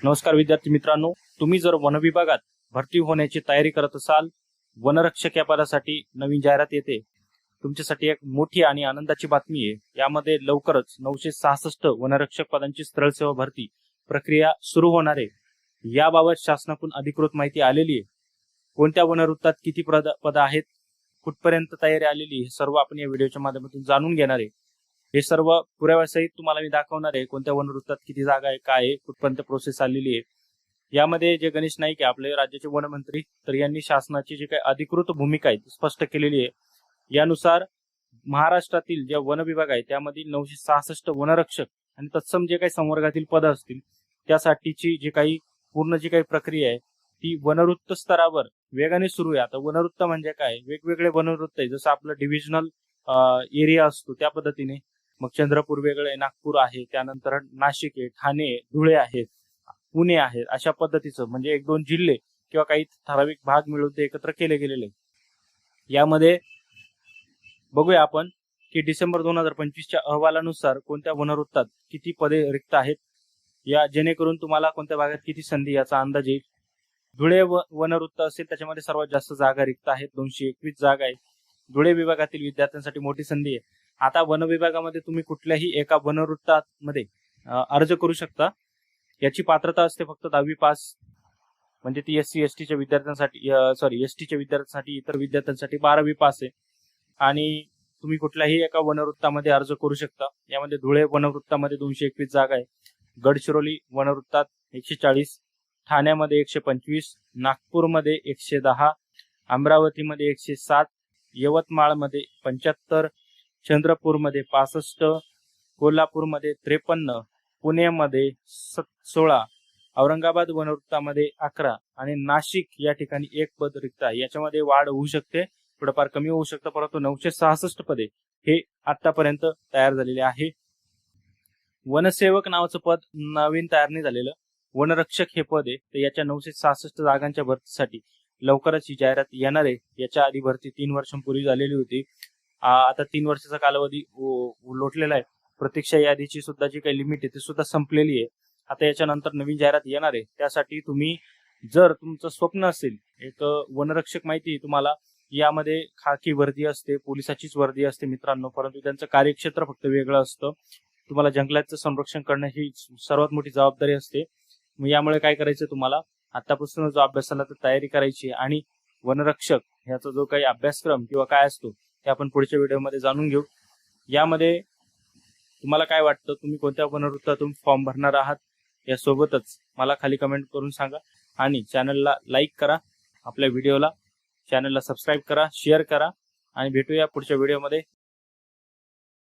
नमस्कार विद्यार्थी मित्रांनो, तुम्ही जर वन विभागात भरती होण्याची तयारी करत असाल, वनरक्षक या पदासाठी नवीन जाहिरात येते. तुमच्यासाठी एक मोठी आणि आनंदाची बातमी आहे. यामध्ये लवकरच 966 वनरक्षक पदांची स्थळ सेवा भरती प्रक्रिया सुरू होणार आहे. याबाबत शासनाकडून अधिकृत माहिती आलेली आहे. कोणत्या वनवृत्तात किती पद आहेत, कुठपर्यंत तयारी आलेली, हे सर्व आपण या व्हिडिओच्या माध्यमातून जाणून घेणार आहे. हे सर्व पुराव्यासहित तुम्हाला मी दाखवणार आहे. कोणत्या वनवृत्तात किती जागा आहे, काय आहे, कुठपर्यंत प्रोसेस आलेली आहे. यामध्ये जे गणेश नाईक आहे आपले राज्याचे वनमंत्री, तर यांनी शासनाची जी काही अधिकृत भूमिका आहे ती स्पष्ट केलेली आहे. यानुसार महाराष्ट्रातील जे वन विभाग आहे त्यामधील 966 वनरक्षक आणि तत्सम जे काही संवर्गातील पद असतील त्यासाठीची जी काही पूर्ण जी काही प्रक्रिया आहे ती वनवृत्त स्तरावर वेगाने सुरू आहे. आता वनवृत्त म्हणजे काय, वेगवेगळे वनवृत्त आहे. जसं आपलं डिव्हिजनल एरिया असतो त्या पद्धतीने. मग चंद्रपूर वेगळं आहे, नागपूर आहे, त्यानंतर नाशिक आहे, ठाणे, धुळे आहे, पुणे आहे. अशा पद्धतीचं म्हणजे एक दोन जिल्हे किंवा काही ठराविक भाग मिळून ते एकत्र केले गेलेले. यामध्ये बघूया आपण की डिसेंबर 2025च्या अहवालानुसार कोणत्या वनवृत्तात किती पदे रिक्त आहेत, या जेणेकरून तुम्हाला कोणत्या भागात किती संधी याचा अंदाज येईल. धुळे वनवृत्त असेल त्याच्यामध्ये सर्वात जास्त जागा रिक्त आहेत, 221 जागा आहे. धुळे विभागातील विद्यार्थ्यांसाठी मोठी संधी आहे. आता वन विभागामध्ये तुम्ही कुठल्याही एका वनवृत्तामध्ये अर्ज करू शकता. याची पात्रता असते फक्त 10वी पास, म्हणजे ती SC/STच्या विद्यार्थ्यांसाठी STच्या विद्यार्थ्यांसाठी, इतर विद्यार्थ्यांसाठी 12वी पास आहे. आणि तुम्ही कुठल्याही एका वनवृत्तामध्ये अर्ज करू शकता. यामध्ये धुळे वनवृत्तामध्ये 221 जागा आहे, गडचिरोली वनवृत्तात 140, ठाण्यामध्ये 125, नागपूरमध्ये 110, अमरावतीमध्ये 107, यवतमाळमध्ये 75, चंद्रपूरमध्ये 65, कोल्हापूरमध्ये 53, पुण्यामध्ये 16, औरंगाबाद वनवृत्तामध्ये 11 आणि नाशिक या ठिकाणी 1 पद रिक्त आहे. याच्यामध्ये वाढ होऊ शकते, थोडंफार कमी होऊ शकतं, परंतु 966 पदे हे आतापर्यंत तयार झालेले आहे. वनसेवक नावाचं पद नवीन तयार नाही झालेलं, वनरक्षक हे पद आहे. तर याच्या 966 जागांच्या भरतीसाठी लवकरच ही जाहिरात येणार आहे. याच्या आधी भरती 3 वर्षांपूर्वी झालेली होती. आता 3 वर्षाचा कालावधी लोटलेला आहे. प्रतीक्षा यादीची सुद्धा जी काही लिमिट आहे ती सुद्धा संपलेली आहे. आता याच्यानंतर नवीन जाहिरात येणार आहे. त्यासाठी तुम्ही जर तुमचं स्वप्न असेल एक वनरक्षक, माहिती तुम्हाला यामध्ये खाकी वर्दी असते, पोलिसाचीच वर्दी असते मित्रांनो, परंतु त्यांचं कार्यक्षेत्र फक्त वेगळं असतं. तुम्हाला जंगलाचं संरक्षण करणं ही सर्वात मोठी जबाबदारी असते. मग यामुळे काय करायचं, तुम्हाला आतापासून जो अभ्यासाला तर तयारी करायची आणि वनरक्षक ह्याचा जो काही अभ्यासक्रम किंवा काय असतो ते आपण पुढच्या व्हिडिओमध्ये जाणून घेऊ. यामध्ये तुम्हाला काय वाटतं, तुम्ही कोणत्या वनवृत्तातून फॉर्म भरणार आहात यासोबतच मला खाली कमेंट करून सांगा. आणि चॅनलला लाईक करा, आपल्या व्हिडिओला चॅनलला सबस्क्राईब करा, शेअर करा आणि भेटूया पुढच्या व्हिडिओमध्ये.